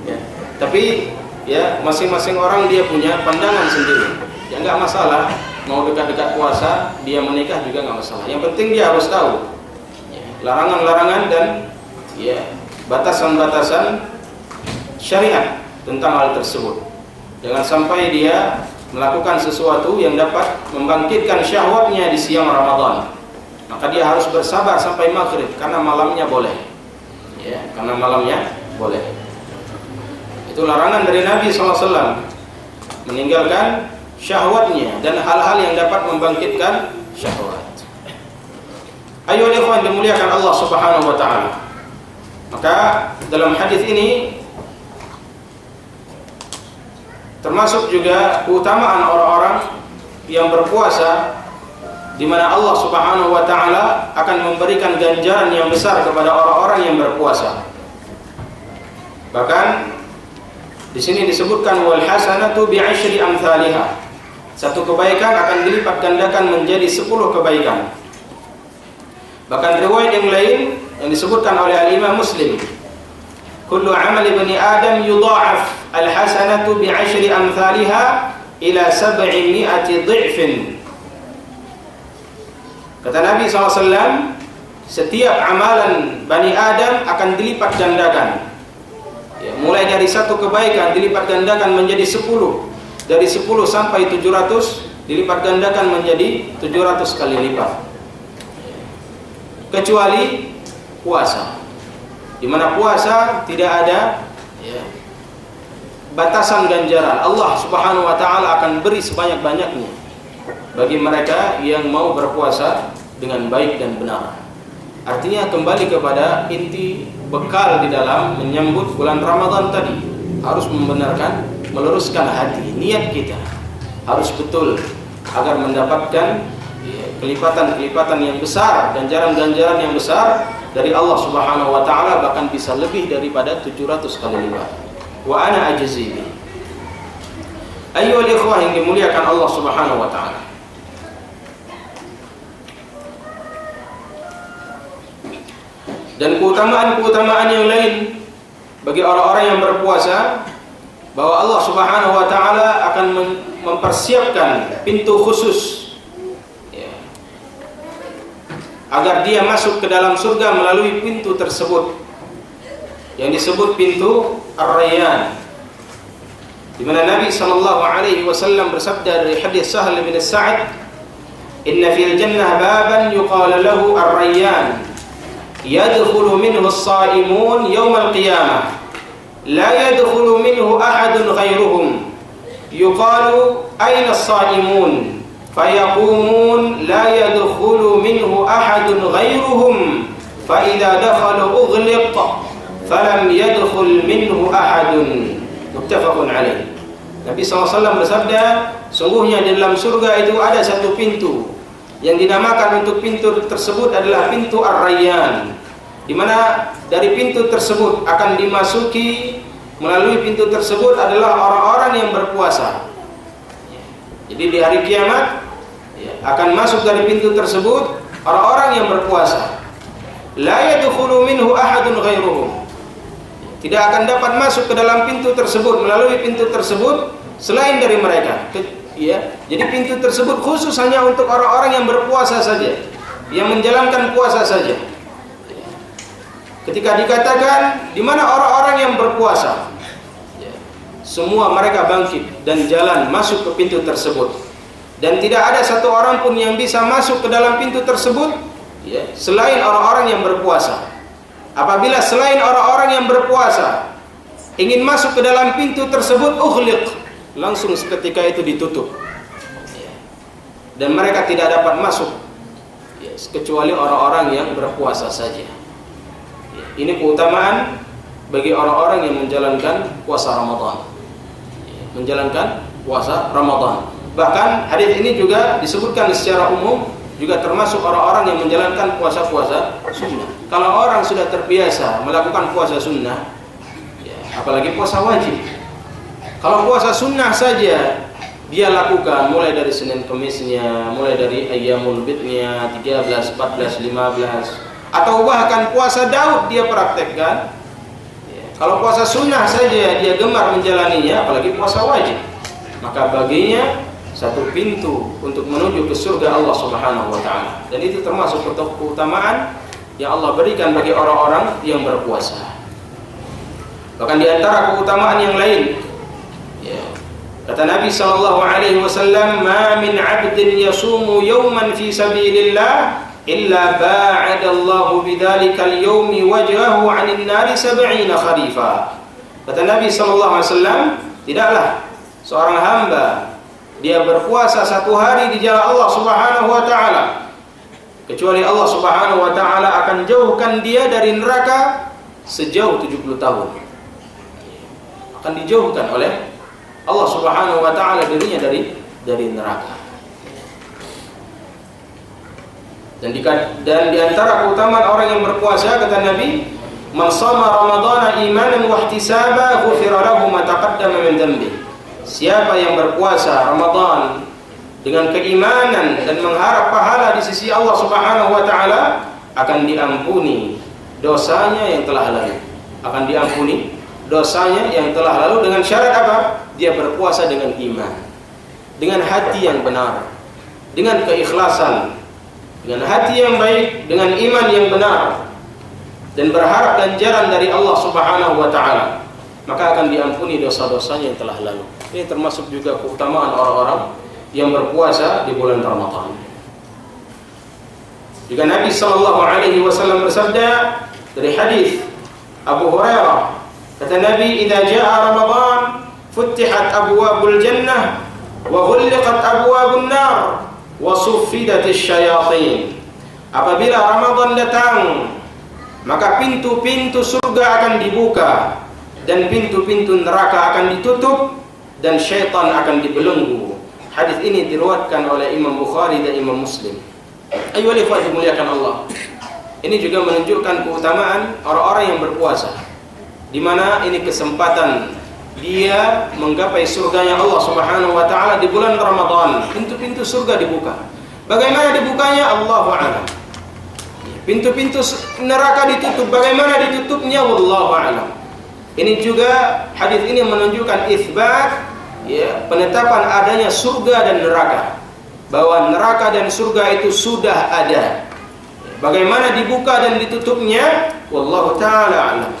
Ya. Tapi ya masing-masing orang dia punya pandangan sendiri. Ya nggak masalah, mau dekat-dekat puasa dia menikah juga nggak masalah. Yang penting dia harus tahu larangan-larangan dan batasan-batasan syariat tentang hal tersebut. Jangan sampai dia melakukan sesuatu yang dapat membangkitkan syahwatnya di siang Ramadan. Maka dia harus bersabar sampai maghrib, karena malamnya boleh. Karena malamnya boleh. Itu larangan dari Nabi SAW, meninggalkan syahwatnya dan hal-hal yang dapat membangkitkan syahwat. Ayo ikhwan dimuliakan Allah Subhanahu wa taala. Maka dalam hadis ini termasuk juga keutamaan orang-orang yang berpuasa, di mana Allah Subhanahu wa taala akan memberikan ganjaran yang besar kepada orang-orang yang berpuasa. Bahkan di sini disebutkan wal hasanatu bi 'ashri amsalha. Satu kebaikan akan dilipat gandakan menjadi 10 kebaikan. Bahkan riwayat yang lain yang disebutkan oleh Al-Imam Muslim, kullu 'amali bani Adam yudha'af al-hasanatu bi 'ashri amsalha ila 700 dhifin. Kata Nabi SAW, setiap amalan Bani Adam akan dilipat gandakan. Mulai dari satu kebaikan dilipat gandakan menjadi 10. Dari 10 sampai 700 dilipat gandakan menjadi 700 kali lipat. Kecuali puasa, di mana puasa tidak ada batasan ganjaran. Allah Subhanahu wa taala akan beri sebanyak-banyaknya bagi mereka yang mau berpuasa dengan baik dan benar. Artinya kembali kepada inti bekal di dalam menyambut bulan Ramadan tadi. Harus membenarkan, meluruskan hati, niat kita harus betul agar mendapatkan kelipatan-kelipatan yang besar, ganjaran-ganjaran yang besar dari Allah Subhanahu wa taala, bahkan bisa lebih daripada 700 kali lipat. Wa ana ajzi bi. Ayyuhal ikhwah yang dimuliakan Allah Subhanahu wa taala. Dan keutamaan-keutamaan yang lain bagi orang-orang yang berpuasa, bahwa Allah Subhanahu wa taala akan mempersiapkan pintu khusus agar dia masuk ke dalam surga melalui pintu tersebut yang disebut pintu Ar-Rayyan, di mana Nabi sallallahu alaihi wasallam bersabda dari hadis Sahal bin Sa'ad, "Inna fil jannah baban yuqalu lahu Ar-Rayyan, yadkhulu minhu as-sha'imun yawm al-qiyamah, la yadkhulu minhu ahadun ghayruhum, yuqalu ayna as-sha'imun, fayaqumun la yadkhulu minhu ahadun ghayruhum, fa idza dakhalu ughliq falam yadkhul minhu ahadun." Muttafaqun alaih. Nabi SAW bersabda, sungguhnya di dalam surga itu ada satu pintu yang dinamakan untuk pintu tersebut adalah pintu Ar-Rayyan, di mana dari pintu tersebut akan dimasuki, melalui pintu tersebut adalah orang-orang yang berpuasa. Jadi di hari kiamat akan masuk dari pintu tersebut orang-orang yang berpuasa. La yadkhulu minhu ahadun ghairuhum. Tidak akan dapat masuk ke dalam pintu tersebut, melalui pintu tersebut selain dari mereka. Jadi pintu tersebut khusus hanya untuk orang-orang yang berpuasa saja, yang menjalankan puasa saja. Ketika dikatakan di mana orang-orang yang berpuasa, semua mereka bangkit dan jalan masuk ke pintu tersebut, dan tidak ada satu orang pun yang bisa masuk ke dalam pintu tersebut selain orang-orang yang berpuasa. Apabila selain orang-orang yang berpuasa ingin masuk ke dalam pintu tersebut, ughliq, langsung seketika itu ditutup, dan mereka tidak dapat masuk kecuali orang-orang yang berpuasa saja. Ini keutamaan bagi orang-orang yang menjalankan puasa Ramadan. Menjalankan puasa Ramadan. Bahkan hadis ini juga disebutkan secara umum juga termasuk orang-orang yang menjalankan puasa-puasa sunnah. Kalau orang sudah terbiasa melakukan puasa sunnah, apalagi puasa wajib. Kalau puasa sunnah saja dia lakukan mulai dari Senin Kemisnya, mulai dari Ayyamul Bidnya 13, 14, 15, atau bahkan puasa Daud dia praktekkan. Kalau puasa sunnah saja dia gemar menjalaninya, apalagi puasa wajib, maka baginya satu pintu untuk menuju ke surga Allah Subhanahu wa taala. Dan itu termasuk keutamaan yang Allah berikan bagi orang-orang yang berpuasa. Bahkan di antara keutamaan yang lain, kata Nabi sallallahu alaihi wasallam, "Ma min 'abdin yasumu yawman fi sabilillah illa ba'ada Allahu bidzalikal yawmi wajhahu 'anil nari 70 kharifa." Kata Nabi sallallahu alaihi wasallam, tidaklah seorang hamba dia berpuasa satu hari di jalan Allah Subhanahu wa taala kecuali Allah Subhanahu wa taala akan jauhkan dia dari neraka sejauh 70 tahun. Akan dijauhkan oleh Allah Subhanahu wa taala dirinya dari neraka. Dan di antara keutamaan orang yang berpuasa, kata Nabi, "Man shama ramadhana imanan wa ihtisaba ghufira lahu ma taqaddama min dhanbi." Siapa yang berpuasa Ramadan dengan keimanan dan mengharap pahala di sisi Allah Subhanahu wa taala, akan diampuni dosanya yang telah lalu. Akan diampuni dosanya yang telah lalu dengan syarat apa? Dia berpuasa dengan iman, dengan hati yang benar, dengan keikhlasan, dengan hati yang baik, dengan iman yang benar, dan berharap ganjaran dari Allah Subhanahu wa taala, maka akan diampuni dosa-dosanya yang telah lalu. Ini termasuk juga keutamaan orang-orang yang berpuasa di bulan Ramadan. Juga Nabi sallallahu alaihi wasallam bersabda dari hadis Abu Hurairah, kata Nabi, "Idza jaa Ramadan futtihat abwabul jannah wa ghulliqat abwabun nar wa suffidatis syayatin. Apabila Ramadan datang, maka pintu-pintu surga akan dibuka dan pintu-pintu neraka akan ditutup dan syaitan akan dibelenggu. Hadis ini diriwayatkan oleh Imam Bukhari dan Imam Muslim. Ayyuhal ikhwah dimuliakan Allah. Ini juga menunjukkan keutamaan orang-orang yang berpuasa, di mana ini kesempatan dia menggapai surganya Allah Subhanahu wa taala di bulan Ramadan. Pintu-pintu surga dibuka. Bagaimana dibukanya? Allahu a'lam. Pintu-pintu neraka ditutup. Bagaimana ditutupnya? Wallahu a'lam. Ini juga hadis ini menunjukkan isbat, ya, penetapan adanya surga dan neraka, bahwa neraka dan surga itu sudah ada. Bagaimana dibuka dan ditutupnya, wallahu taala a'lam.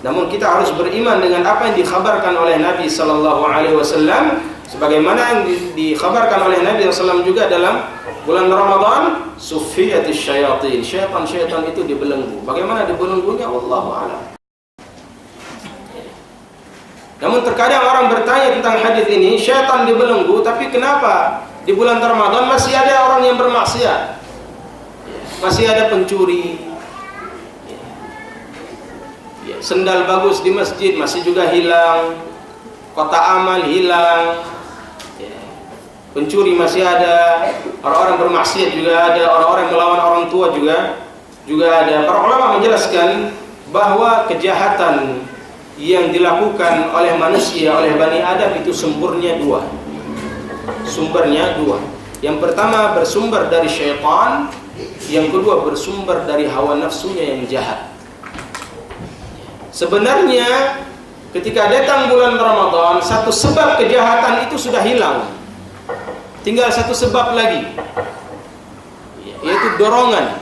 Namun kita harus beriman dengan apa yang dikhabarkan oleh Nabi sallallahu alaihi wasallam, sebagaimana yang dikhabarkan oleh Nabi sallallahu alaihi wasallam juga dalam bulan Ramadan, suffiyatis syayatin. Syaitan-syaitan itu dibelenggu. Bagaimana dibelenggunya? Wallahu a'lam. Namun terkadang orang bertanya tentang hadis ini, syaitan dibelenggu, tapi kenapa di bulan Ramadan masih ada orang yang bermaksiat? Masih ada pencuri, sendal bagus di masjid masih juga hilang, kotak amal hilang, pencuri masih ada, orang-orang bermaksiat juga ada, orang-orang melawan orang tua juga ada. Para ulama menjelaskan bahwa kejahatan yang dilakukan oleh manusia, oleh Bani Adam itu sumbernya dua. Yang pertama bersumber dari syaitan, yang kedua bersumber dari hawa nafsunya yang jahat. Sebenarnya ketika datang bulan Ramadan, satu sebab kejahatan itu sudah hilang. Tinggal satu sebab lagi, yaitu dorongan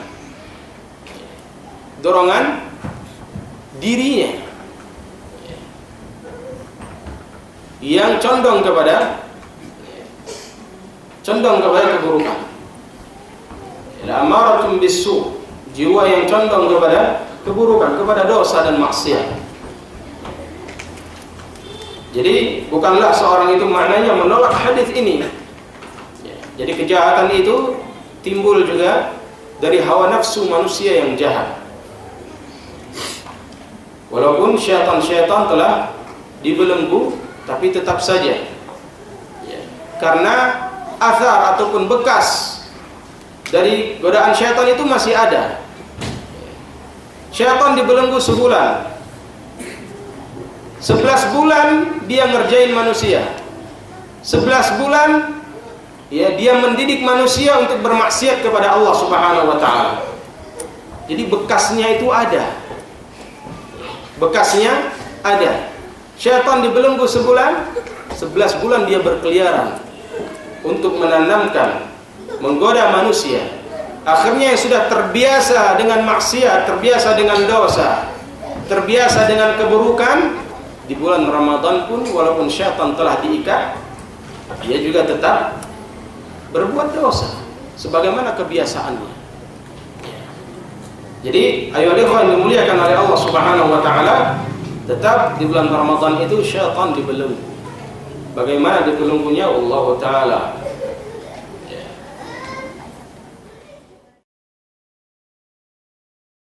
dirinya yang condong kepada keburukan. Amaratun bisu, jiwa yang condong kepada keburukan, kepada dosa dan maksiat. Jadi bukanlah seorang itu maknanya menolak hadis ini. Jadi kejahatan itu timbul juga dari hawa nafsu manusia yang jahat. Walaupun syaitan-syaitan telah dibelenggu, tapi tetap saja, karena athar ataupun bekas dari godaan syaitan itu masih ada. Syaitan dibelenggu sebulan, 11 bulan dia ngerjain manusia, 11 bulan ya dia mendidik manusia untuk bermaksiat kepada Allah Subhanahu wa taala. Jadi bekasnya itu ada. Syaitan dibelenggu sebulan, 11 bulan dia berkeliaran untuk menanamkan, menggoda manusia. Akhirnya yang sudah terbiasa dengan maksiat, terbiasa dengan dosa, terbiasa dengan keburukan, di bulan Ramadan pun walaupun syaitan telah diikat, dia juga tetap berbuat dosa sebagaimana kebiasaannya. Jadi ayo ikhwan dimuliakan oleh Allah Subhanahu wa taala, tetap di bulan Ramadan itu syaitan dibelenggu. Bagaimana dibelenggunya? Allah taala